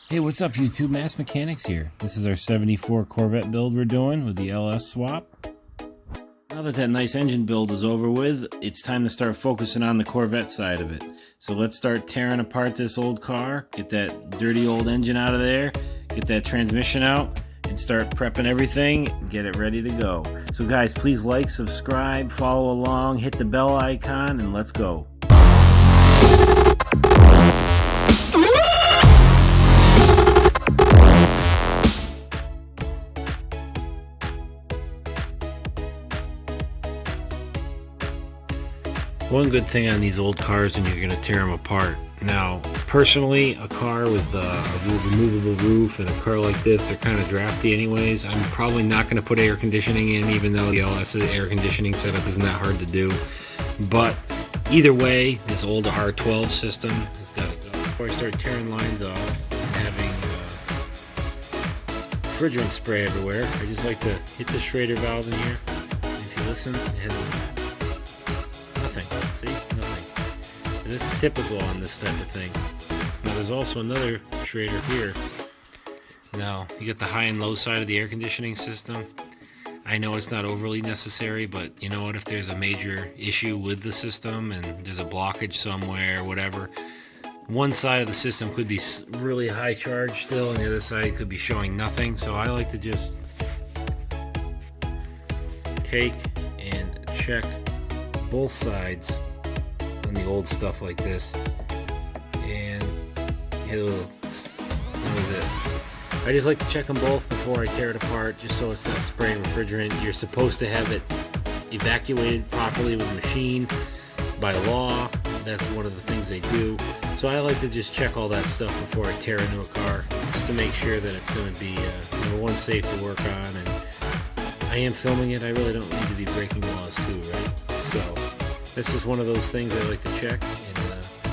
Hey, what's up YouTube? Mass Mechanics here. This is our 74 Corvette build we're doing with the LS swap. Now that that nice engine build is over with, it's time to start focusing on the Corvette side of it. So let's start tearing apart this old car, get that dirty old engine out of there, get that transmission out, and start prepping everything and get it ready to go. So guys, please like, subscribe, follow along, hit the bell icon, and let's go. One good thing on these old cars, and you're going to tear them apart. Now, personally, a car with a removable roof and a car like this, they're kind of drafty anyways. I'm probably not going to put air conditioning in, even though the LS's air conditioning setup isn't that hard to do. But either way, this old R12 system has got to go. Before I start tearing lines off and having refrigerant spray everywhere, I just like to hit the Schrader valve in here. If you listen, it has nothing. See? Nothing. And this is typical on this type of thing. Now there's also another Schrader here. Now, you get the high and low side of the air conditioning system. I know it's not overly necessary, but you know what? If there's a major issue with the system and there's a blockage somewhere, whatever, one side of the system could be really high charge still, and the other side could be showing nothing. So I like to just take and check both sides on the old stuff like this, and hit a little. That was it. I just like to check them both before I tear it apart, just so it's not spraying refrigerant. You're supposed to have it evacuated properly with a machine by law. That's one of the things they do. So I like to just check all that stuff before I tear into a car, just to make sure that it's going to be number one, safe to work on. And I am filming it. I really don't need to be breaking laws too, right? So that's just one of those things I like to check, and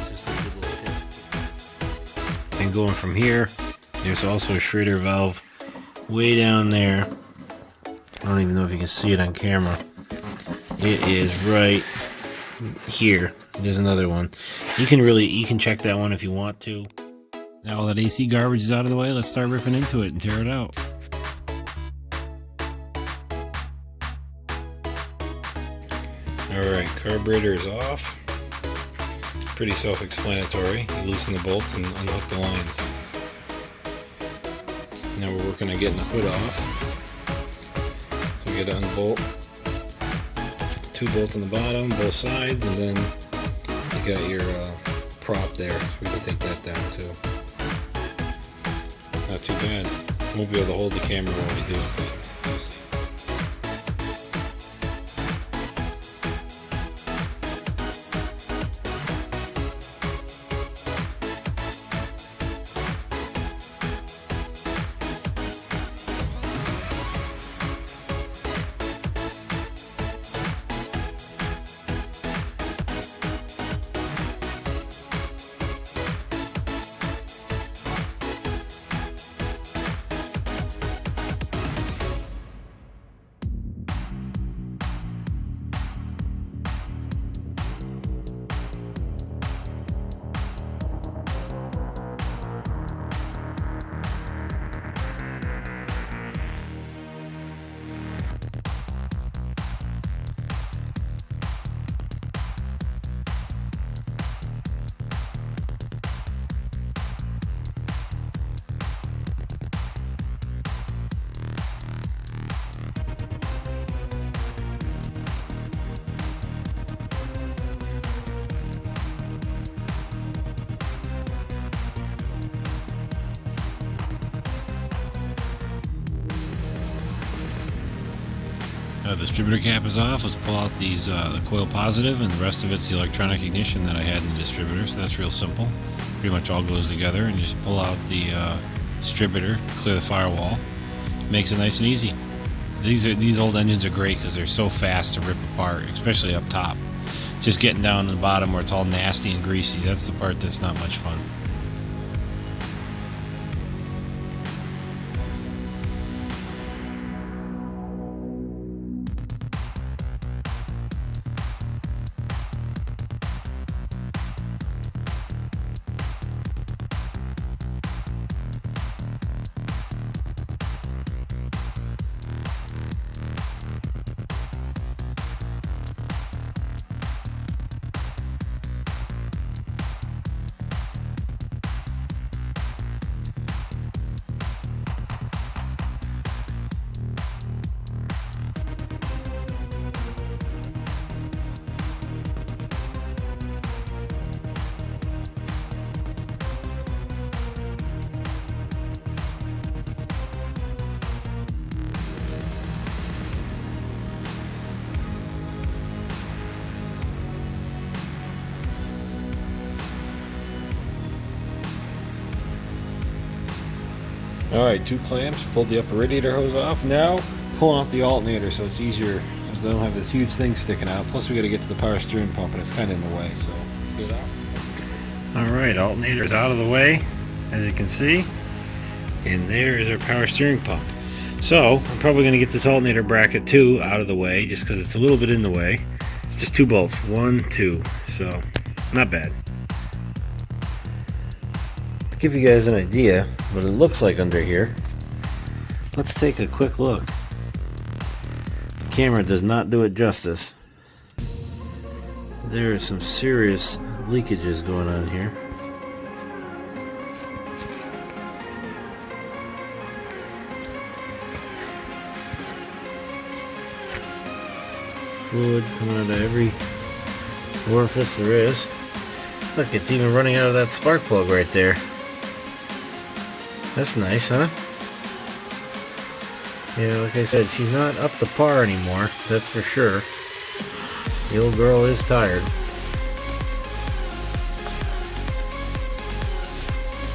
just a good little tip. And going from here, there's also a Schrader valve way down there. I don't even know if you can see it on camera. It is right here. There's another one. You can check that one if you want to. Now all that AC garbage is out of the way, let's start ripping into it and tear it out. Alright, carburetor is off. Pretty self-explanatory. You loosen the bolts and unhook the lines. Now we're working on getting the hood off. So we got to unbolt 2 bolts on the bottom, both sides, and then you got your prop there. So we got to take that down too. Not too bad. Won't be able to hold the camera while we do it, but we'll see. The distributor cap is off. Let's pull out these the coil positive, and the rest of it's the electronic ignition that I had in the distributor. So that's real simple. Pretty much all goes together, and you just pull out the distributor, clear the firewall. Makes it nice and easy. These old engines are great because they're so fast to rip apart, especially up top. Just getting down to the bottom where it's all nasty and greasy, that's the part that's not much fun. Alright, 2 clamps, pulled the upper radiator hose off. Now, pulling off the alternator so it's easier, because I don't have this huge thing sticking out. Plus we got to get to the power steering pump and it's kind of in the way, so let's get it out. Alright, alternator's out of the way, as you can see. And there is our power steering pump. So, I'm probably going to get this alternator bracket too out of the way, just because it's a little bit in the way. Just 2 bolts, 1, 2, so not bad. To give you guys an idea what it looks like under here, let's take a quick look. The camera does not do it justice. There are some serious leakages going on here. Fluid coming out of every orifice there is. Look, it's even running out of that spark plug right there. That's nice, huh? Yeah, like I said, she's not up to par anymore, that's for sure. The old girl is tired.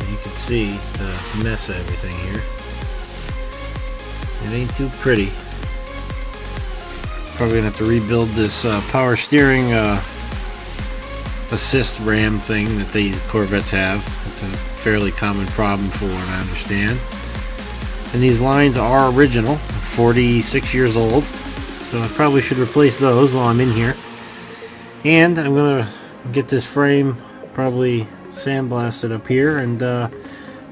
You can see the mess of everything here. It ain't too pretty. Probably gonna have to rebuild this power steering assist ram thing that these Corvettes have. It's a fairly common problem for what I understand. And these lines are original, 46 years old, so I probably should replace those while I'm in here. And I'm gonna get this frame probably sandblasted up here and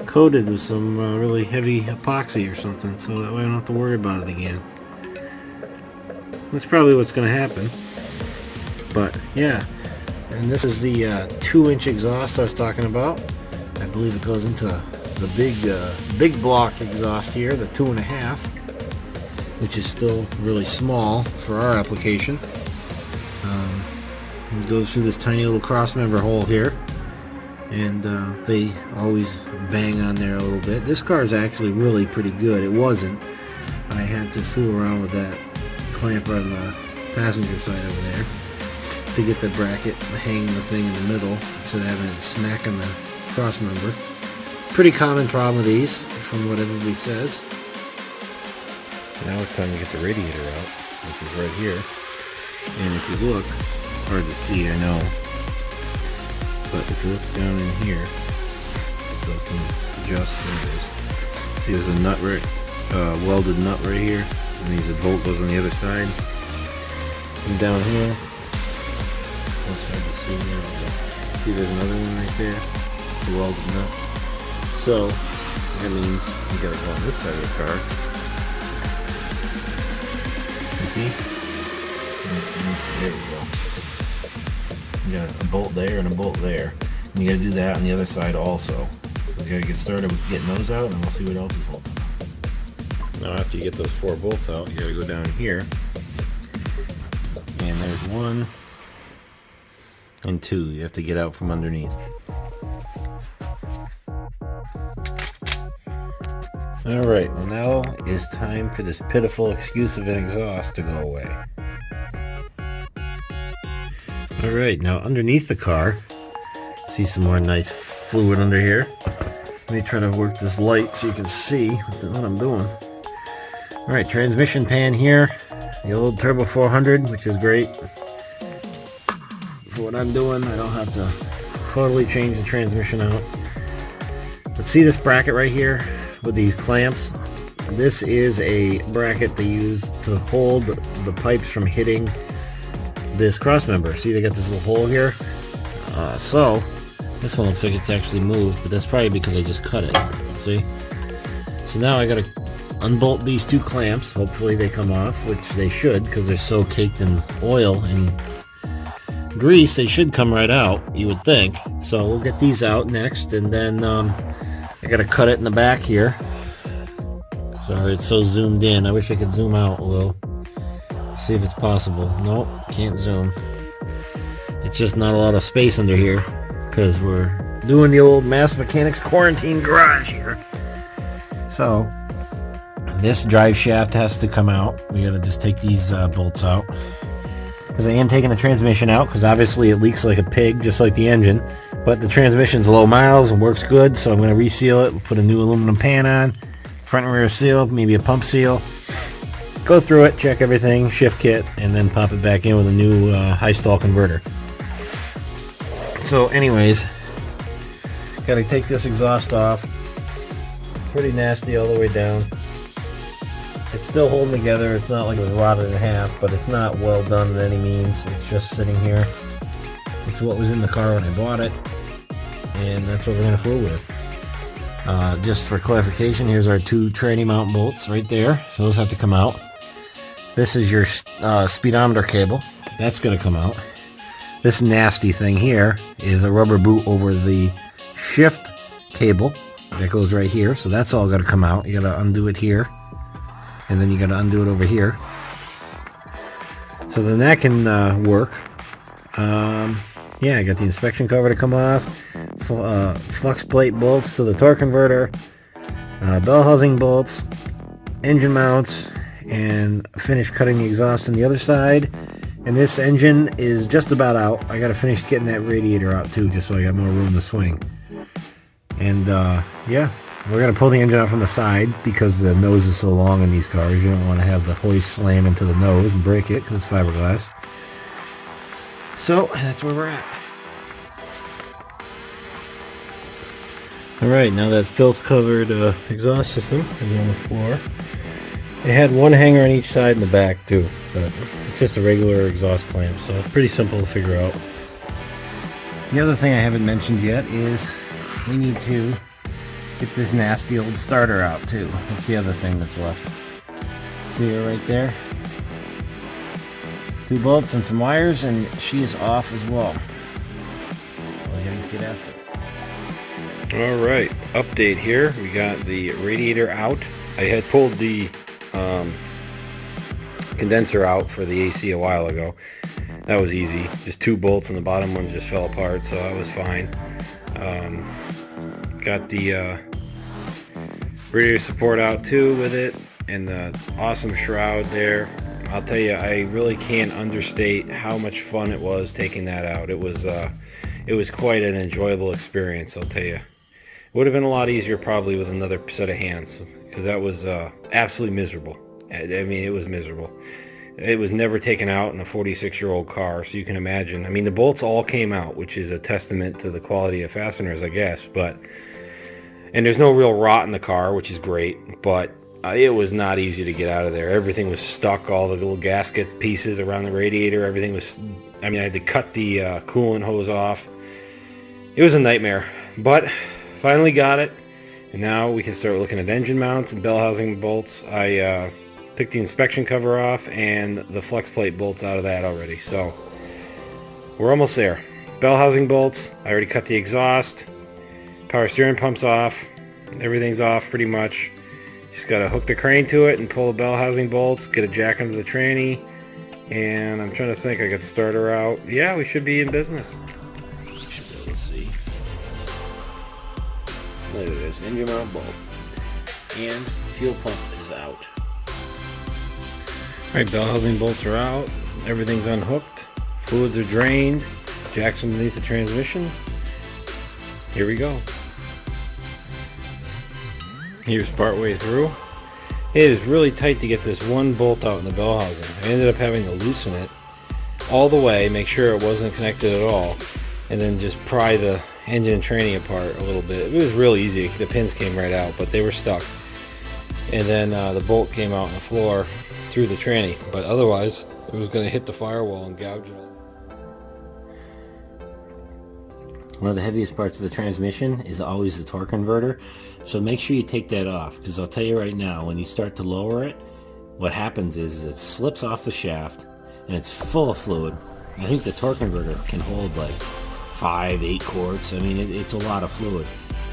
coated with some really heavy epoxy or something, so that way I don't have to worry about it again. That's probably what's going to happen. But yeah, and this is the 2-inch exhaust I was talking about. I believe it goes into the big block exhaust here, the 2.5, which is still really small for our application. It goes through this tiny little crossmember hole here, and they always bang on there a little bit. This car is actually really pretty good. It wasn't. I had to fool around with that clamp on the passenger side over there to get the bracket, hang the thing in the middle instead of having it smack on the cross member. Pretty common problem with these, from what everybody says. Now it's time to get the radiator out, which is right here. And if you look, it's hard to see, I know, but if you look down in here, so I can adjust, there it is. See, there's a nut right, welded nut right here. And the bolt goes on the other side. And down here, it's hard to see now. See, there's another one right there, the welded nut. So that means you gotta go on this side of the car. You see? There we go. You got a bolt there and a bolt there, and you gotta do that on the other side also. So you gotta get started with getting those out, and we'll see what else is holding. Now after you get those 4 bolts out, you gotta go down here, and there's 1 and 2 you have to get out from underneath. Alright, well now it's time for this pitiful excuse of an exhaust to go away. Alright, now underneath the car, see some more nice fluid under here. Let me try to work this light so you can see what I'm doing. Alright, transmission pan here, the old Turbo 400, which is great. For what I'm doing, I don't have to totally change the transmission out. But see this bracket right here with these clamps? This is a bracket they use to hold the pipes from hitting this crossmember. See, they got this little hole here. So, this one looks like it's actually moved, but that's probably because I just cut it. See? So now I gotta unbolt these 2 clamps. Hopefully they come off, which they should, because they're so caked in oil and grease, they should come right out, you would think. So we'll get these out next, and then I gotta cut it in the back here. Sorry, it's so zoomed in. I wish I could zoom out a little. See if it's possible. Nope, can't zoom. It's just not a lot of space under here, because we're doing the old Mass Mechanics quarantine garage here. So this drive shaft has to come out. We gotta just take these bolts out, because I am taking the transmission out, because obviously it leaks like a pig, just like the engine. But the transmission's low miles and works good, so I'm going to reseal it, put a new aluminum pan on, front and rear seal, maybe a pump seal. Go through it, check everything, shift kit, and then pop it back in with a new high stall converter. So anyways, gotta take this exhaust off. Pretty nasty all the way down. It's still holding together. It's not like it was rotted in half, but it's not well done in any means. It's just sitting here. It's what was in the car when I bought it, and that's what we're gonna fool with. Just for clarification, here's our two tranny mount bolts right there. So those have to come out. This is your speedometer cable. That's gonna come out. This nasty thing here is a rubber boot over the shift cable that goes right here. So that's all got to come out. You got to undo it here, and then you got to undo it over here. So then that can work. Yeah, I got the inspection cover to come off. Flux plate bolts to the torque converter. Bell housing bolts. Engine mounts. And finish cutting the exhaust on the other side. And this engine is just about out. I gotta finish getting that radiator out too, just so I got more room to swing. And yeah, we're gonna pull the engine out from the side because the nose is so long in these cars. You don't want to have the hoist slam into the nose and break it because it's fiberglass. So that's where we're at. Alright, now that filth covered exhaust system is on the floor. It had one hanger on each side in the back too, but it's just a regular exhaust clamp, so it's pretty simple to figure out. The other thing I haven't mentioned yet is we need to get this nasty old starter out too. That's the other thing that's left. See her right there? 2 bolts and some wires, and she is off as well. All hands get after it. Alright, update here. We got the radiator out. I had pulled the condenser out for the AC a while ago. That was easy. Just 2 bolts and the bottom one just fell apart, so that was fine. Got the radiator support out too with it, and the awesome shroud there. I'll tell you, I really can't understate how much fun it was taking that out. It was quite an enjoyable experience, I'll tell you. It would have been a lot easier probably with another set of hands, because that was absolutely miserable. I mean, it was miserable. It was never taken out in a 46-year-old car, so you can imagine. I mean, the bolts all came out, which is a testament to the quality of fasteners, I guess. And there's no real rot in the car, which is great, but it was not easy to get out of there. Everything was stuck, all the little gasket pieces around the radiator, everything was, I mean, I had to cut the coolant hose off. It was a nightmare, but finally got it, and now we can start looking at engine mounts and bell housing bolts. I took the inspection cover off and the flex plate bolts out of that already, so we're almost there. Bell housing bolts, I already cut the exhaust, power steering pump's off, everything's off pretty much. Just gotta hook the crane to it and pull the bell housing bolts, get a jack under the tranny, and I'm trying to think, I got the starter out. Yeah, we should be in business. Let's see. Look at this, engine mount bulb. And fuel pump is out. Alright, bell housing bolts are out, everything's unhooked, fluids are drained, jack's underneath the transmission. Here we go. Here's part way through. It is really tight to get this one bolt out in the bell housing. I ended up having to loosen it all the way, make sure it wasn't connected at all, and then just pry the engine and tranny apart a little bit. It was real easy. The pins came right out, but they were stuck. And then the bolt came out on the floor through the tranny, but otherwise it was going to hit the firewall and gouge it all. One of the heaviest parts of the transmission is always the torque converter, so make sure you take that off, because I'll tell you right now, when you start to lower it, what happens is it slips off the shaft and it's full of fluid. I think the torque converter can hold like 5-8 quarts. I mean, it's a lot of fluid,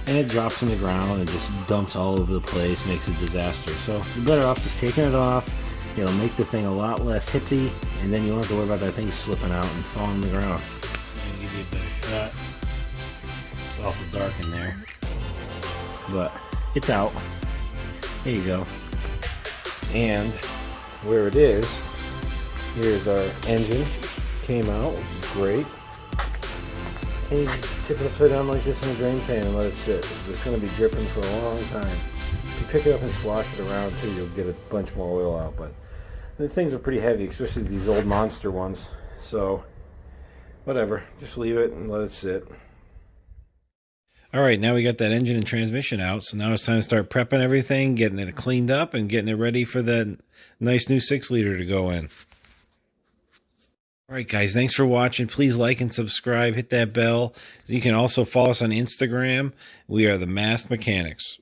and it drops on the ground and just dumps all over the place, makes a disaster. So you're better off just taking it off. It'll make the thing a lot less tipsy, and then you won't have to worry about that thing slipping out and falling on the ground. So I'm gonna give you a better shot. It's awful dark in there, but it's out. There you go. And where it is, here's our engine. Came out, which is great. And you just tip it upside down like this in a drain pan and let it sit. It's just going to be dripping for a long time. you pick it up and slosh it around too, you'll get a bunch more oil out. But the things are pretty heavy, especially these old monster ones. So whatever, just leave it and let it sit. Alright, now we got that engine and transmission out, so now it's time to start prepping everything, getting it cleaned up, and getting it ready for that nice new 6-liter to go in. Alright guys, thanks for watching. Please like and subscribe, hit that bell. You can also follow us on Instagram. We are the Masked Mechanics.